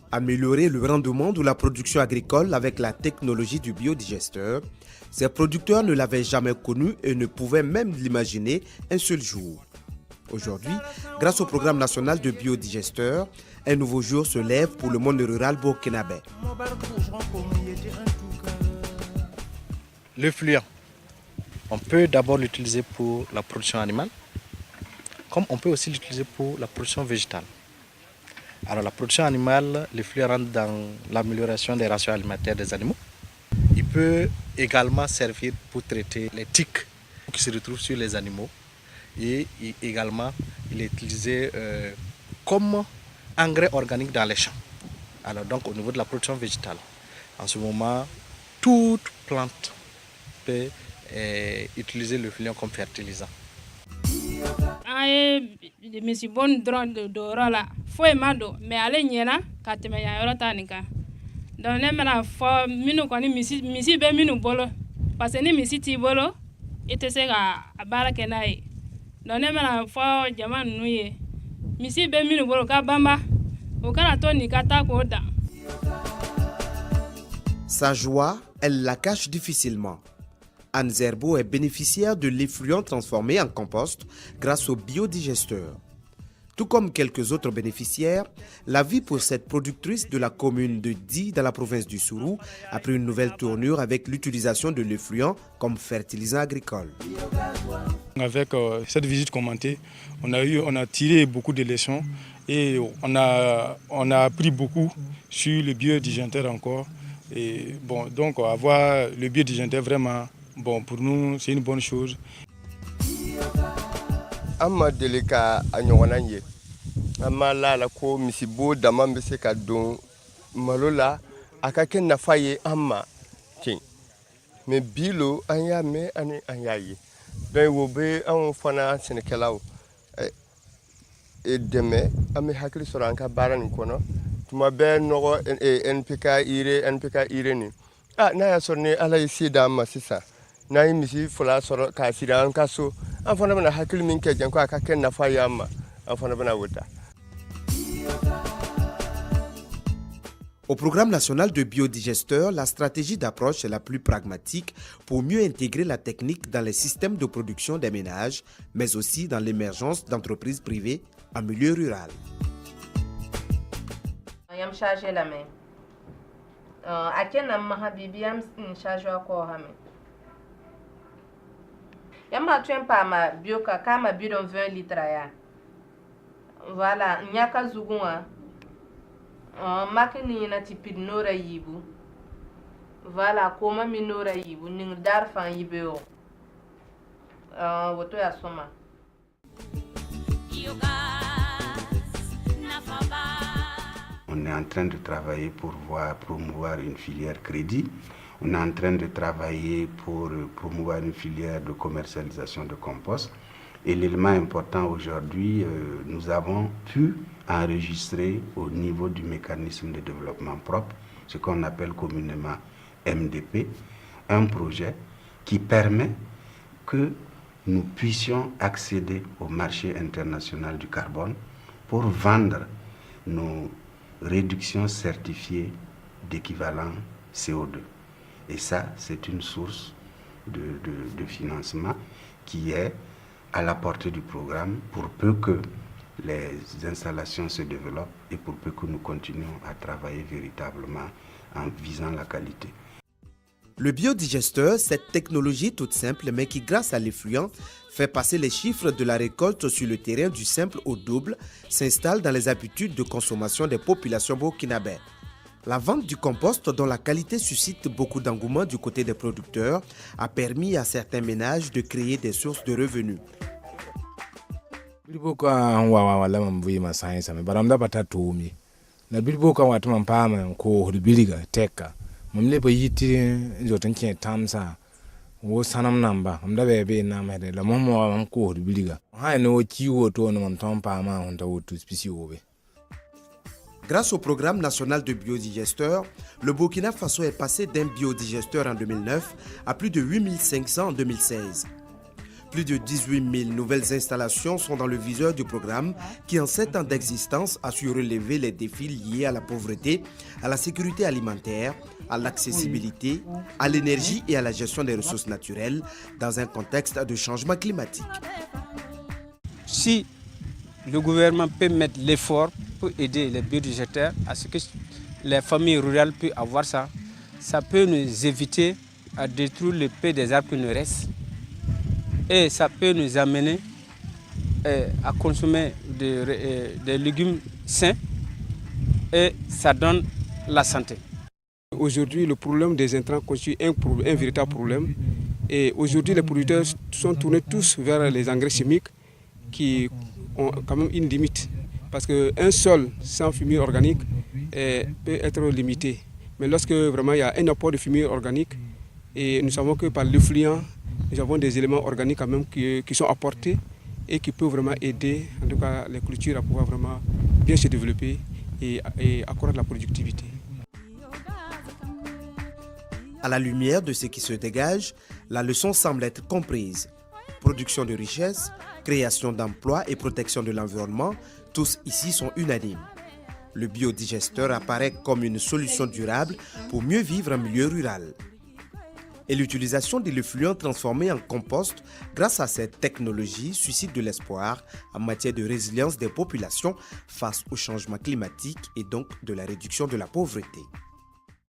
Améliorer le rendement de la production agricole avec la technologie du biodigesteur, ces producteurs ne l'avaient jamais connu et ne pouvaient même l'imaginer un seul jour. Aujourd'hui, grâce au programme national de biodigesteur, un nouveau jour se lève pour le monde rural burkinabé. Le fluor, on peut d'abord l'utiliser pour la production animale, comme on peut aussi l'utiliser pour la production végétale. Alors la production animale, le fluor rentre dans l'amélioration des rations alimentaires des animaux. Il peut également servir pour traiter les tiques qui se retrouvent sur les animaux. Et également, il est utilisé comme engrais organique dans les champs. Alors donc au niveau de la production végétale, en ce moment, toute plante peut utiliser le fluor comme fertilisant. Misi bon dron do rola foi mado me ale nyena kateme ya yorota nika don le mena fo minu ko ni misi be minu bolo parce que ni misi ti bolo ite se ga abara kenai don le mena fo jama nuye misi be minu bolo ka bamba o kana to ni kata ko da. Sa joie, elle la cache difficilement. Anne Zerbo est bénéficiaire de l'effluent transformé en compost grâce au biodigesteur. Tout comme quelques autres bénéficiaires, la vie pour cette productrice de la commune de Di dans la province du Sourou a pris une nouvelle tournure avec l'utilisation de l'effluent comme fertilisant agricole. Avec cette visite commentée, on a tiré beaucoup de leçons et on a appris beaucoup sur le biodigesteur encore. Et bon, donc avoir le biodigesteur vraiment, bon, pour nous, c'est une bonne chose. Amma delika anyongana ye amma la ko misibo dama be se ka don malola akake nafa ye amma tin me bilo anya me ani anya ye ben wo be an fana senekelaw e deme ami hakli soranka baran kono tuma be nogo NPK ire ni na ya sonne ala yisi da amma sisa na yi misi fula soro ka sira an kaso an fana bana hakil min ke janko aka ken na fa yamma an fana bana wuta. Au programme national de biodigesteur, la stratégie d'approche est la plus pragmatique pour mieux intégrer la technique dans les systèmes de production des ménages, mais aussi dans l'émergence d'entreprises privées en milieu rural. Yam chargé la main. Akena mahabibi yam chargé ko hame. Yama tu pas ma bioka kama bidon 20 litres ya. Voilà, nyaka zugunwa. Makini na tipid nora yibu. Voilà, koma minora yibu ning darfan yibeo. Woto ya soma. On est en train de travailler pour promouvoir une filière crédit. On est en train de travailler pour promouvoir une filière de commercialisation de compost. Et l'élément important aujourd'hui, nous avons pu enregistrer au niveau du mécanisme de développement propre, ce qu'on appelle communément MDP, un projet qui permet que nous puissions accéder au marché international du carbone pour vendre nos réductions certifiées d'équivalent CO2. Et ça, c'est une source de financement qui est à la portée du programme pour peu que les installations se développent et pour peu que nous continuions à travailler véritablement en visant la qualité. Le biodigesteur, cette technologie toute simple mais qui, grâce à l'effluent, fait passer les chiffres de la récolte sur le terrain du simple au double, s'installe dans les habitudes de consommation des populations burkinabées. La vente du compost, dont la qualité suscite beaucoup d'engouement du côté des producteurs, a permis à certains ménages de créer des sources de revenus. Grâce au programme national de biodigesteur, le Burkina Faso est passé d'un biodigesteur en 2009 à plus de 8500 en 2016. Plus de 18 000 nouvelles installations sont dans le viseur du programme qui, en 7 ans d'existence, a su relever les défis liés à la pauvreté, à la sécurité alimentaire, à l'accessibilité, à l'énergie et à la gestion des ressources naturelles dans un contexte de changement climatique. Si le gouvernement peut mettre l'effort pour aider les biodigesteurs à ce que les familles rurales puissent avoir ça, ça peut nous éviter à détruire le peu des arbres qui nous restent. Et ça peut nous amener à consommer des légumes sains et ça donne la santé. Aujourd'hui, le problème des intrants constitue un véritable problème. Et aujourd'hui, les producteurs sont tournés tous vers les engrais chimiques qui ont quand même une limite. Parce qu'un sol sans fumier organique peut être limité. Mais lorsque vraiment il y a un apport de fumier organique, et nous savons que par l'effluent, nous avons des éléments organiques quand même qui sont apportés et qui peuvent vraiment aider en tout cas les cultures à pouvoir vraiment bien se développer et accroître la productivité. À la lumière de ce qui se dégage, la leçon semble être comprise. Production de richesses, création d'emplois et protection de l'environnement, tous ici sont unanimes. Le biodigesteur apparaît comme une solution durable pour mieux vivre en milieu rural. Et l'utilisation de l'effluent transformé en compost grâce à cette technologie suscite de l'espoir en matière de résilience des populations face au changement climatique et donc de la réduction de la pauvreté.